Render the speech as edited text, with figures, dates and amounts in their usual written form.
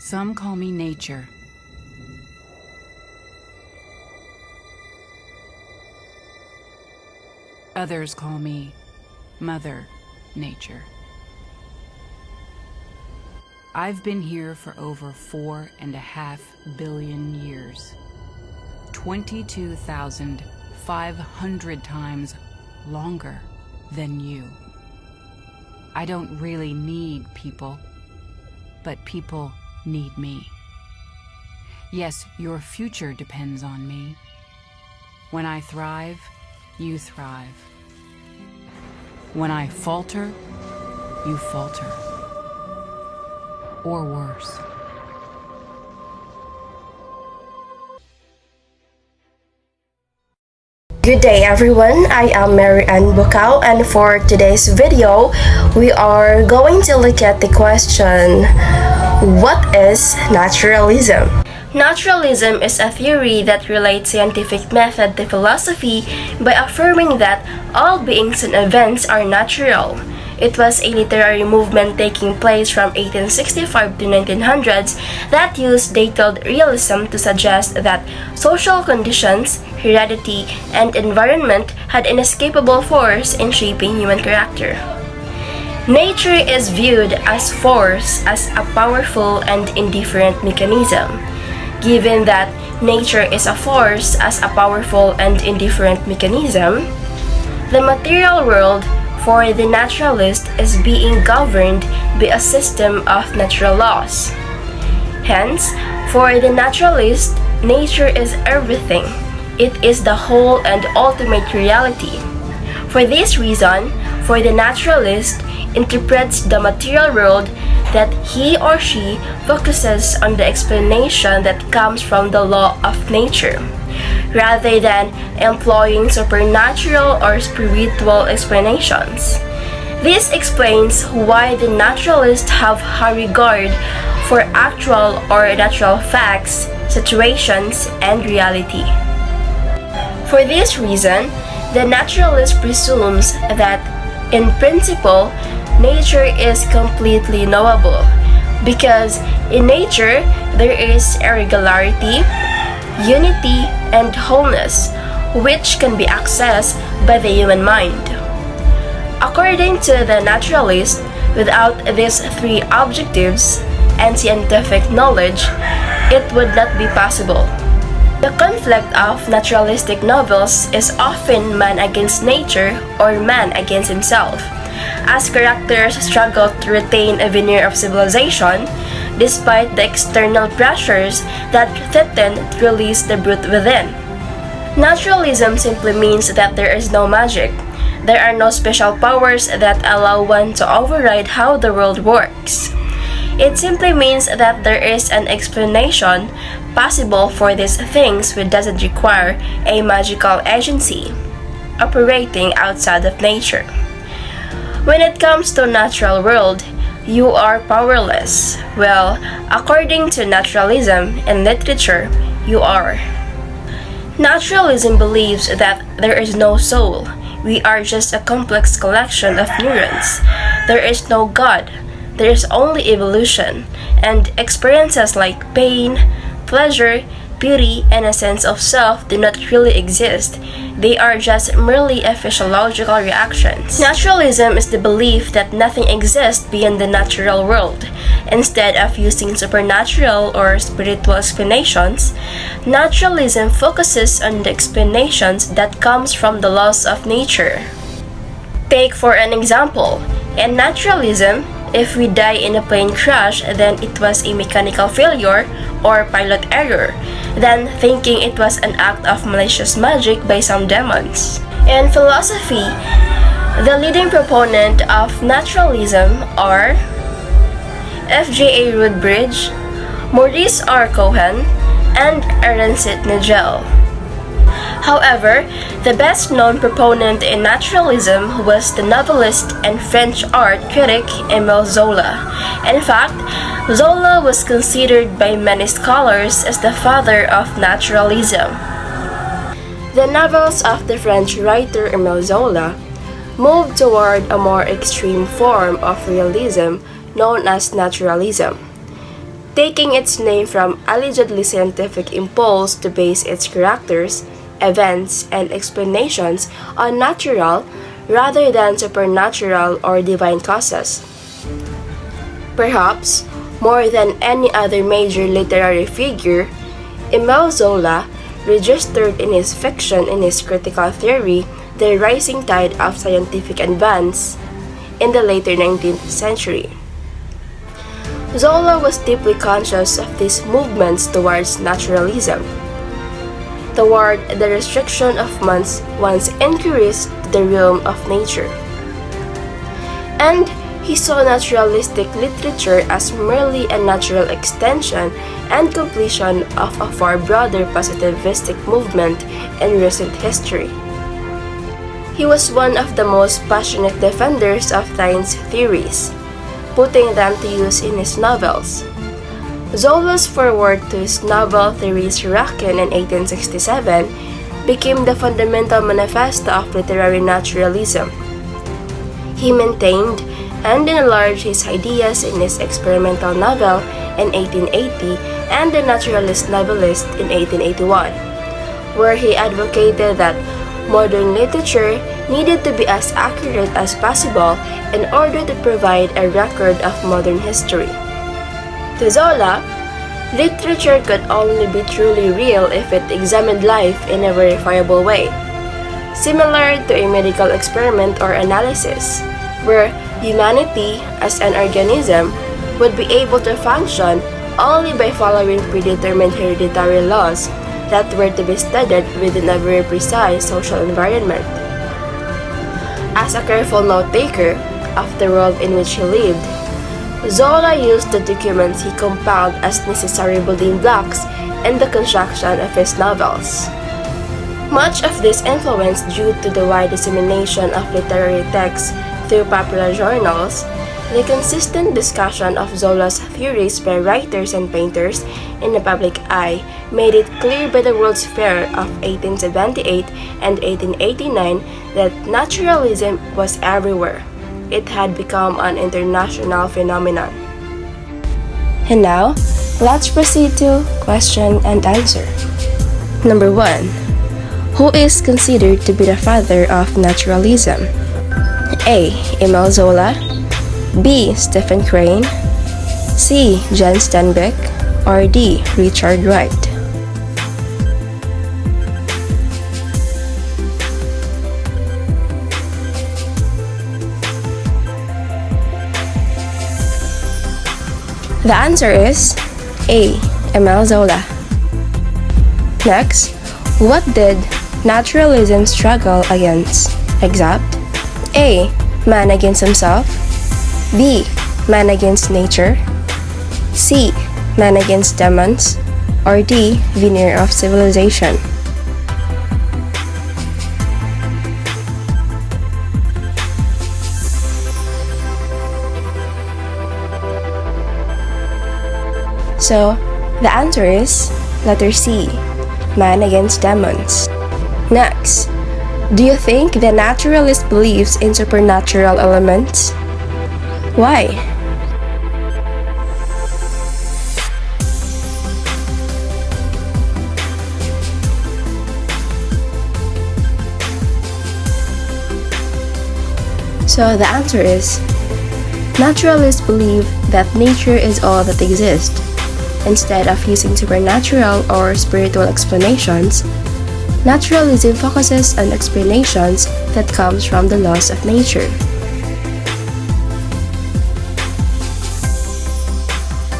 Some call me nature. Others call me Mother Nature. I've been here for over 4.5 billion years. 22,500 times longer than you. I don't really need people, but people need me. Yes, your future depends on me. When I thrive, you thrive. When I falter, you falter. Or worse. Good day everyone, I am Mary Ann Bukau, and for today's video, we are going to look at the question, what is naturalism? Naturalism is a theory that relates scientific method to philosophy by affirming that all beings and events are natural. It was a literary movement taking place from 1865 to 1900s that used detailed realism to suggest that social conditions, heredity, and environment had inescapable force in shaping human character. Nature is viewed as force as a powerful and indifferent mechanism. Given that nature is a force as a powerful and indifferent mechanism, the material world for the naturalist is being governed by a system of natural laws. Hence, for the naturalist, nature is everything. It is the whole and ultimate reality. For this reason, for the naturalist interprets the material world that he or she focuses on the explanation that comes from the law of nature, rather than employing supernatural or spiritual explanations. This explains why the naturalists have high regard for actual or natural facts, situations, and reality. For this reason, the naturalist presumes that, in principle, nature is completely knowable, because in nature there is a regularity, unity, and wholeness, which can be accessed by the human mind. According to the naturalist, without these three objectives and scientific knowledge, it would not be possible. The conflict of naturalistic novels is often man against nature or man against himself, as characters struggle to retain a veneer of civilization despite the external pressures that threaten to release the brute within. Naturalism simply means that there is no magic. There are no special powers that allow one to override how the world works. It simply means that there is an explanation possible for these things which doesn't require a magical agency operating outside of nature. When it comes to natural world, you are powerless. Well, according to naturalism and literature, you are. Naturalism believes that there is no soul. We are just a complex collection of neurons. There is no God. There is only evolution, and experiences like pain, pleasure, beauty, and a sense of self do not really exist. They are just merely a physiological reactions. Naturalism is the belief that nothing exists beyond the natural world. Instead of using supernatural or spiritual explanations, naturalism focuses on the explanations that comes from the laws of nature. Take for an example, in naturalism, if we die in a plane crash, then it was a mechanical failure or pilot error, than thinking it was an act of malicious magic by some demons. In philosophy, the leading proponent of naturalism are F.J.A. Woodbridge, Maurice R. Cohen, and Ernst Nagel. However, the best-known proponent in naturalism was the novelist and French art critic Émile Zola. In fact, Zola was considered by many scholars as the father of naturalism. The novels of the French writer Émile Zola moved toward a more extreme form of realism known as naturalism. taking its name from allegedly scientific impulse to base its characters, events, and explanations on natural rather than supernatural or divine causes. Perhaps, more than any other major literary figure, Emile Zola registered in his fiction and his critical theory the rising tide of scientific advance in the later 19th century. Zola was deeply conscious of these movements towards naturalism, toward the restriction of one's inquiries to the realm of nature. And he saw naturalistic literature as merely a natural extension and completion of a far broader positivistic movement in recent history. He was one of the most passionate defenders of science theories, putting them to use in his novels. Zola's foreword to his novel Theories Raken in 1867 became the fundamental manifesto of literary naturalism. He maintained and enlarged his ideas in his experimental novel in 1880 and The Naturalist Novelist in 1881, where he advocated that modern literature needed to be as accurate as possible in order to provide a record of modern history. To Zola, literature could only be truly real if it examined life in a verifiable way, similar to a medical experiment or analysis, where humanity as an organism would be able to function only by following predetermined hereditary laws that were to be studied within a very precise social environment. As a careful note-taker of the world in which he lived, Zola used the documents he compiled as necessary building blocks in the construction of his novels. Much of this influence due to the wide dissemination of literary texts through popular journals, the consistent discussion of Zola's theories by writers and painters in the public eye made it clear by the World's Fair of 1878 and 1889 that naturalism was everywhere. It had become an international phenomenon. And now, let's proceed to question and answer. Number 1. Who is considered to be the father of naturalism? A. Emile Zola, B. Stephen Crane, C. John Steinbeck, or D. Richard Wright? The answer is A. Emile Zola. Next, what did naturalism struggle against? Except A. Man against himself, B. Man against nature, C. Man against demons, or D. Veneer of civilization? So, the answer is letter C. Man against demons. Next, do you think the naturalist believes in supernatural elements? Why? So the answer is, naturalists believe that nature is all that exists. Instead of using supernatural or spiritual explanations, naturalism focuses on explanations that comes from the laws of nature.